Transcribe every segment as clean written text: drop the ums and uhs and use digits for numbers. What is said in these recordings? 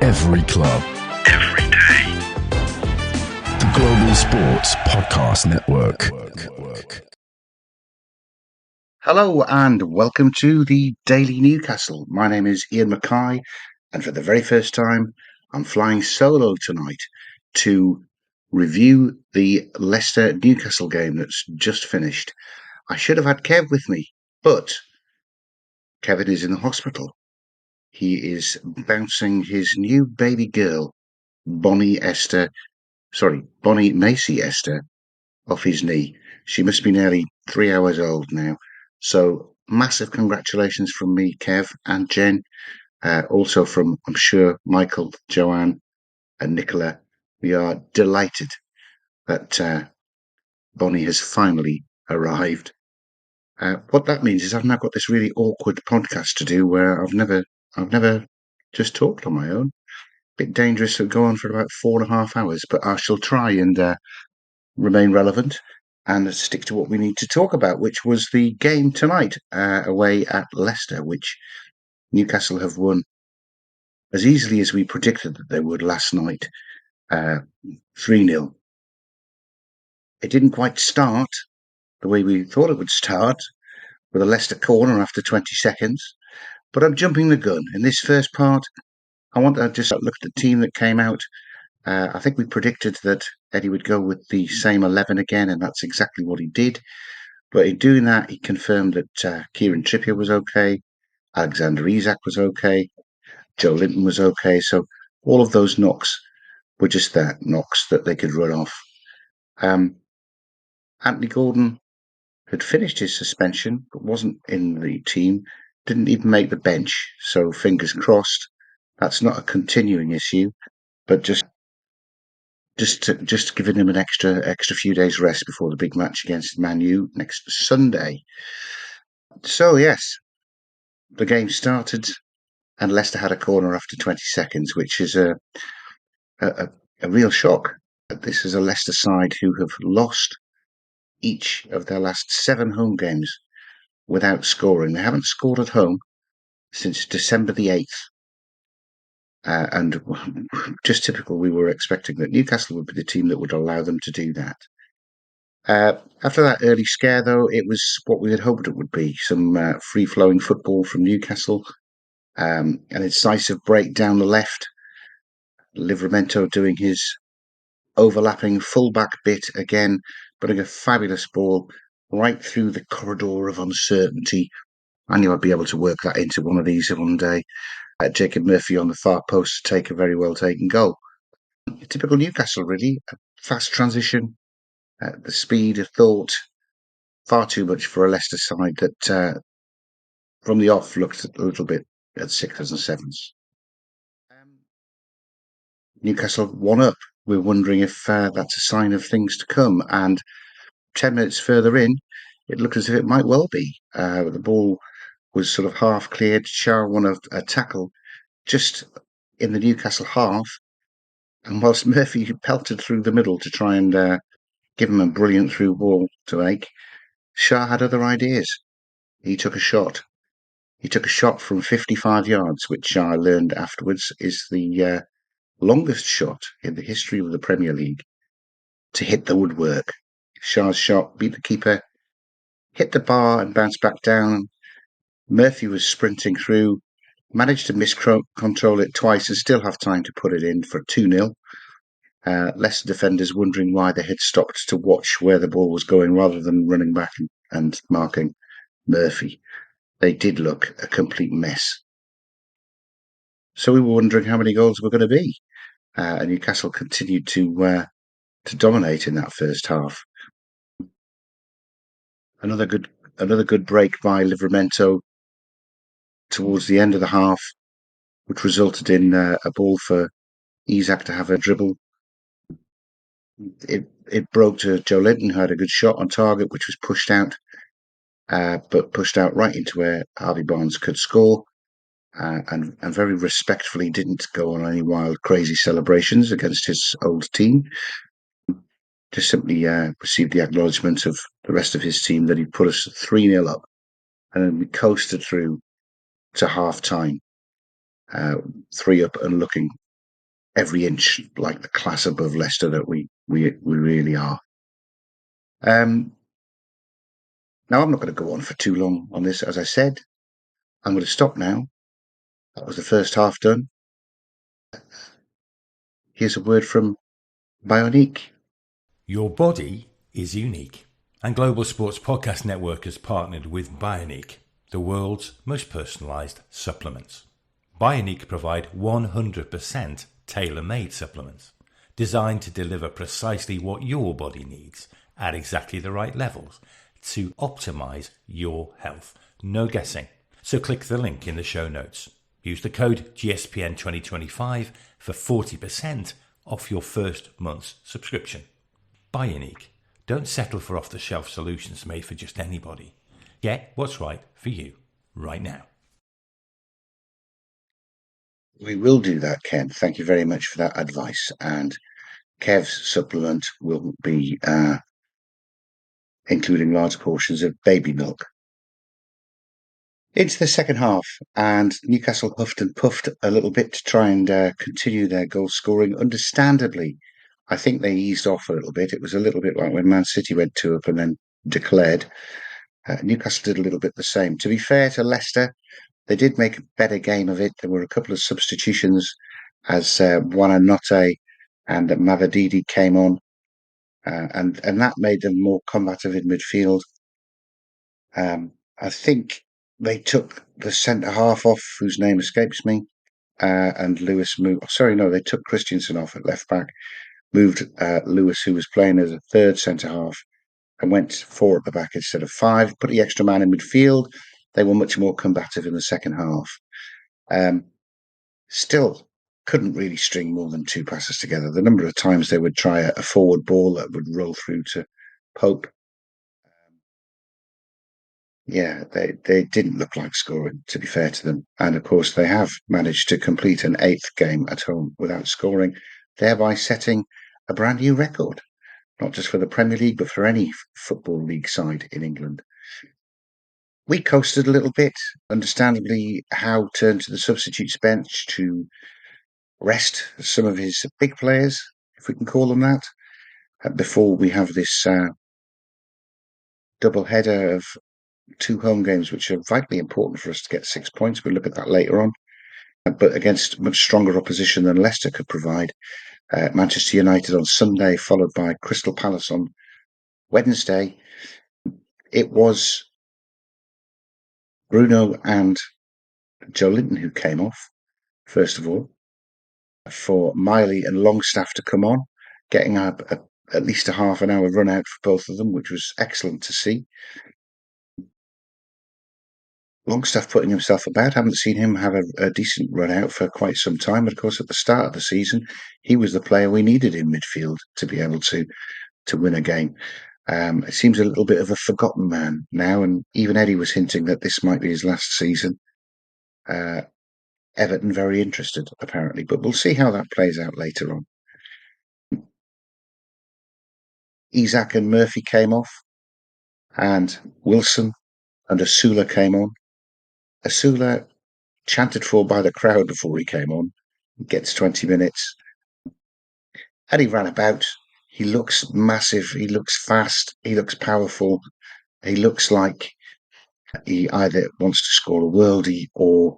Every club. Every day. The Global Sports Podcast Network. Hello and welcome to the Daily Newcastle. My name is Iain Mackay, and for the very first time, I'm flying solo tonight to review the Leicester Newcastle game that's just finished. I should have had Kev with me, but Kevin is in the hospital. He is bouncing his new baby girl, Bonnie Macy Esther, off his knee. She must be nearly 3 hours old now. So massive congratulations from me, Kev, and Jen. Also from, I'm sure, Michael, Joanne, and Nicola. We are delighted that Bonnie has finally arrived. What that means is I've now got this really awkward podcast to do where I've never just talked on my own. Bit dangerous to go on for about 4.5 hours, but I shall try and remain relevant and stick to what we need to talk about, which was the game tonight away at Leicester, which Newcastle have won as easily as we predicted that they would last night, 3-0. It didn't quite start the way we thought it would start, with a Leicester corner after 20 seconds, but I'm jumping the gun. In this first part, I want to just look at the team that came out. I think we predicted that Eddie would go with the same 11 again, and that's exactly what he did. But in doing that, he confirmed that Kieran Trippier was okay, Alexander Isak was okay, Joe Linton was okay. So all of those knocks were just knocks that they could run off. Anthony Gordon had finished his suspension, but wasn't in the team, didn't even make the bench. So fingers crossed, that's not a continuing issue, but just giving him an extra few days rest before the big match against Man U next Sunday. So yes, the game started, and Leicester had a corner after 20 seconds, which is a real shock. This is a Leicester side who have lost each of their last 7 home games without scoring. They haven't scored at home since December the 8th. And just typical, we were expecting that Newcastle would be the team that would allow them to do that. After that early scare, though, it was what we had hoped it would be, some free-flowing football from Newcastle, an incisive break down the left, Livramento doing his overlapping fullback bit again, putting a fabulous ball right through the corridor of uncertainty. I knew I'd be able to work that into one of these one day. Jacob Murphy on the far post to take a very well taken goal. Typical Newcastle, really. A fast transition, the speed of thought, far too much for a Leicester side that from the off looked a little bit at sixes and sevens. Newcastle 1-up. We're wondering if that's a sign of things to come. And 10 minutes further in, it looked as if it might well be. The ball was sort of half cleared. Shah won a tackle just in the Newcastle half. And whilst Murphy pelted through the middle to try and give him a brilliant through ball to make, Shah had other ideas. He took a shot. He took a shot from 55 yards, which Shah learned afterwards is the longest shot in the history of the Premier League to hit the woodwork. Shah's shot beat the keeper, hit the bar and bounced back down. Murphy was sprinting through, managed to miscontrol it twice and still have time to put it in for 2-0. Leicester defenders wondering why they had stopped to watch where the ball was going rather than running back and marking Murphy. They did look a complete mess. So we were wondering how many goals were going to be. And Newcastle continued to dominate in that first half. Another good break by Livramento towards the end of the half, which resulted in a ball for Isak to have a dribble. It broke to Joe Linton, who had a good shot on target, which was pushed out, but pushed out right into where Harvey Barnes could score. And very respectfully didn't go on any wild, crazy celebrations against his old team. Just simply received the acknowledgement of the rest of his team that he'd put us 3-0 up. And then we coasted through to half-time, 3 up and looking every inch like the class above Leicester that we really are. Now, I'm not going to go on for too long on this. As I said, I'm going to stop now. That was the first half done. Here's a word from Bioniq. Your body is unique, and Global Sports Podcast Network has partnered with Bioniq, the world's most personalised supplements. Bioniq provide 100% tailor-made supplements designed to deliver precisely what your body needs at exactly the right levels to optimise your health. No guessing. So click the link in the show notes. Use the code GSPN 2025 for 40% off your first month's subscription. Bioniq. Don't settle for off-the-shelf solutions made for just anybody. Get what's right for you right now. We will do that, Ken. Thank you very much for that advice. And Kev's supplement will be including large portions of baby milk. Into the second half, and Newcastle huffed and puffed a little bit to try and continue their goal scoring. Understandably, I think they eased off a little bit. It was a little bit like when Man City went 2-up and then declared. Newcastle did a little bit the same. To be fair to Leicester, they did make a better game of it. There were a couple of substitutions as Buonanotte and Mavididi came on, and that made them more combative in midfield. I think they took the centre half off, whose name escapes me, and Lewis moved. Sorry, no, they took Christensen off at left back, moved Lewis, who was playing as a third centre half, and went 4 at the back instead of 5. Put the extra man in midfield. They were much more combative in the second half. Still couldn't really string more than 2 passes together. The number of times they would try a forward ball that would roll through to Pope. Yeah, they didn't look like scoring, to be fair to them. And of course, they have managed to complete an 8th game at home without scoring, thereby setting a brand new record, not just for the Premier League, but for any football league side in England. We coasted a little bit. Understandably, Howe turned to the substitutes bench to rest some of his big players, if we can call them that, before we have this double header of 2 home games, which are vitally important for us to get 6 points. We'll look at that later on. But against much stronger opposition than Leicester could provide. Manchester United on Sunday, followed by Crystal Palace on Wednesday. It was Bruno and Joe Linton who came off, first of all, for Miley and Longstaff to come on, getting at least a half an hour run out for both of them, which was excellent to see. Longstaff putting himself about. Haven't seen him have a decent run out for quite some time. Of course, at the start of the season, he was the player we needed in midfield to be able to win a game. It seems a little bit of a forgotten man now, and even Eddie was hinting that this might be his last season. Everton very interested, apparently, but we'll see how that plays out later on. Isak and Murphy came off, and Wilson and Asula came on. Asula, chanted for by the crowd before he came on, gets 20 minutes. And he ran about. He looks massive. He looks fast. He looks powerful. He looks like he either wants to score a worldie or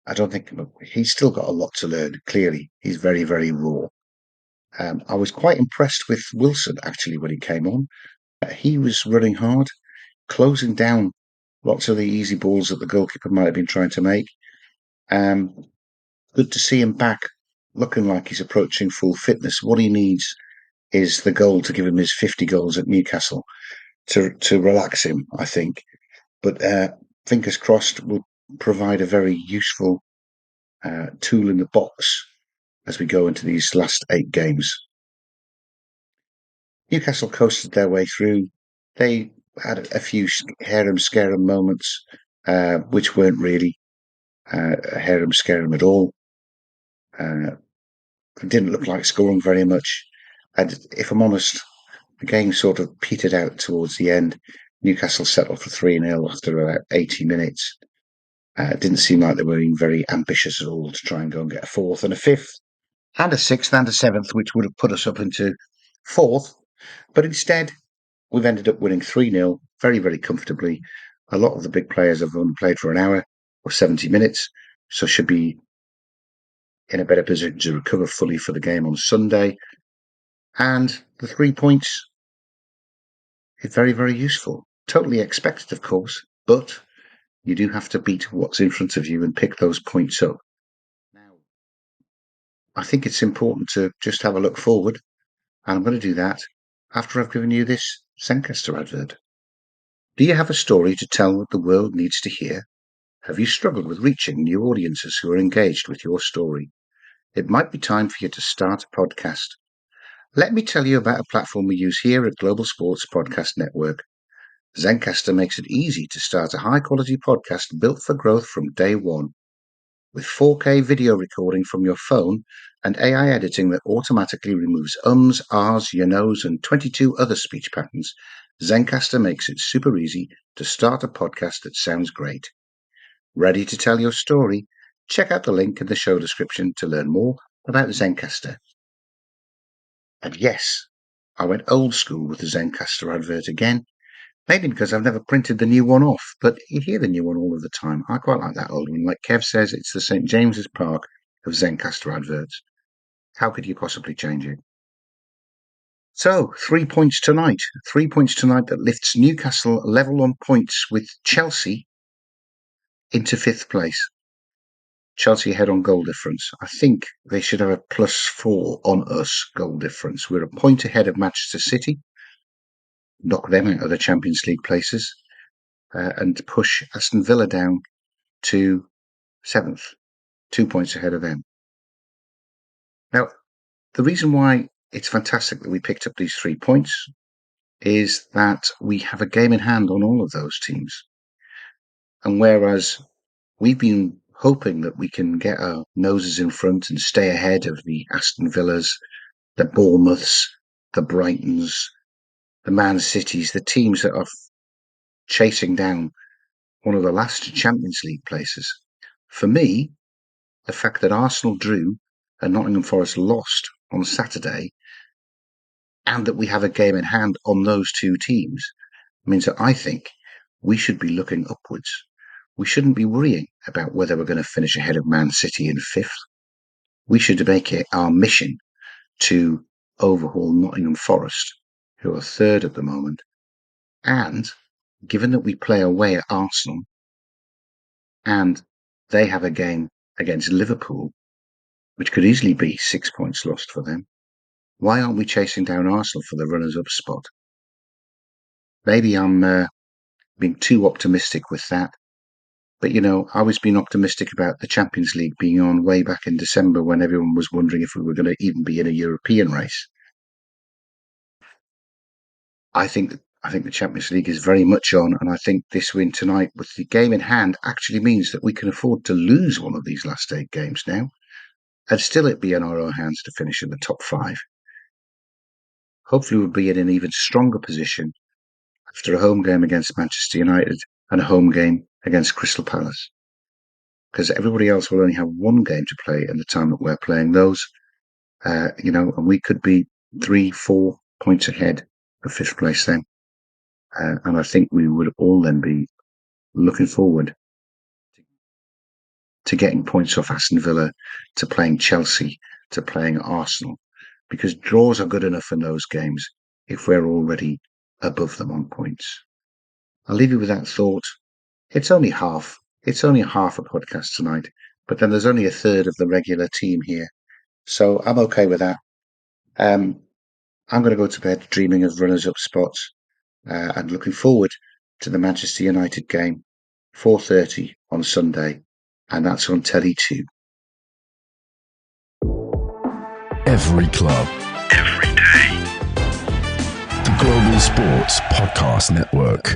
I don't think he's still got a lot to learn. Clearly, he's very, very raw. I was quite impressed with Wilson actually when he came on. He was running hard, closing down lots of the easy balls that the goalkeeper might have been trying to make. Good to see him back, looking like he's approaching full fitness. What he needs is the goal to give him his 50 goals at Newcastle to relax him, I think. But fingers crossed will provide a very useful tool in the box as we go into these last 8 games. Newcastle coasted their way through. They had a few harem-scarum moments, which weren't really harem-scarum at all. Didn't look like scoring very much. And if I'm honest, the game sort of petered out towards the end. Newcastle settled for 3-0 after about 80 minutes. It didn't seem like they were being very ambitious at all to try and go and get a fourth and a fifth and a sixth and a seventh, which would have put us up into fourth. But instead, we've ended up winning 3-0 very, very comfortably. A lot of the big players have only played for an hour or 70 minutes, so should be in a better position to recover fully for the game on Sunday. And the 3 points is very, very useful. Totally expected, of course, but you do have to beat what's in front of you and pick those points up. Now, I think it's important to just have a look forward, and I'm going to do that after I've given you this Zencastr advert. Do you have a story to tell that the world needs to hear? Have you struggled with reaching new audiences who are engaged with your story? It might be time for you to start a podcast. Let me tell you about a platform we use here at Global Sports Podcast Network. Zencastr makes it easy to start a high-quality podcast built for growth from day one. With 4K video recording from your phone and AI editing that automatically removes ums, ahs, your nose, and 22 other speech patterns, Zencastr makes it super easy to start a podcast that sounds great. Ready to tell your story? Check out the link in the show description to learn more about Zencastr. And yes, I went old school with the Zencastr advert again, mainly because I've never printed the new one off, but you hear the new one all of the time. I quite like that old one. Like Kev says, it's the St. James's Park of Zencastr adverts. How could you possibly change it? So, 3 points tonight. 3 points tonight that lifts Newcastle level on points with Chelsea into 5th place. Chelsea ahead on goal difference. I think they should have a +4 on us goal difference. We're a point ahead of Manchester City, knock them out of the Champions League places, and push Aston Villa down to 7th, 2 points ahead of them. Now, the reason why it's fantastic that we picked up these 3 points is that we have a game in hand on all of those teams. And whereas we've been hoping that we can get our noses in front and stay ahead of the Aston Villas, the Bournemouths, the Brightons, the Man Cities, the teams that are chasing down one of the last Champions League places. For me, the fact that Arsenal drew and Nottingham Forest lost on Saturday, and that we have a game in hand on those two teams, means that I think we should be looking upwards. We shouldn't be worrying about whether we're going to finish ahead of Man City in 5th. We should make it our mission to overhaul Nottingham Forest, who are 3rd at the moment. And given that we play away at Arsenal and they have a game against Liverpool, which could easily be 6 points lost for them, why aren't we chasing down Arsenal for the runners-up spot? Maybe I'm being too optimistic with that. But, I was being optimistic about the Champions League being on way back in December when everyone was wondering if we were going to even be in a European race. I think the Champions League is very much on, and I think this win tonight with the game in hand actually means that we can afford to lose one of these last 8 games now, and still it be in our own hands to finish in the top 5. Hopefully we'll be in an even stronger position after a home game against Manchester United and a home game against Crystal Palace, because everybody else will only have 1 game to play in the time that we're playing those, and we could be 3-4 points ahead of 5th place then. And I think we would all then be looking forward to getting points off Aston Villa, to playing Chelsea, to playing Arsenal, because draws are good enough in those games if we're already above them on points. I'll leave you with that thought. It's only half a podcast tonight, but then there's only a third of the regular team here, so I'm okay with that. I'm going to go to bed dreaming of runners-up spots and looking forward to the Manchester United game, 4:30 on Sunday, and that's on Telly 2. Every club, every day. The Global Sports Podcast Network.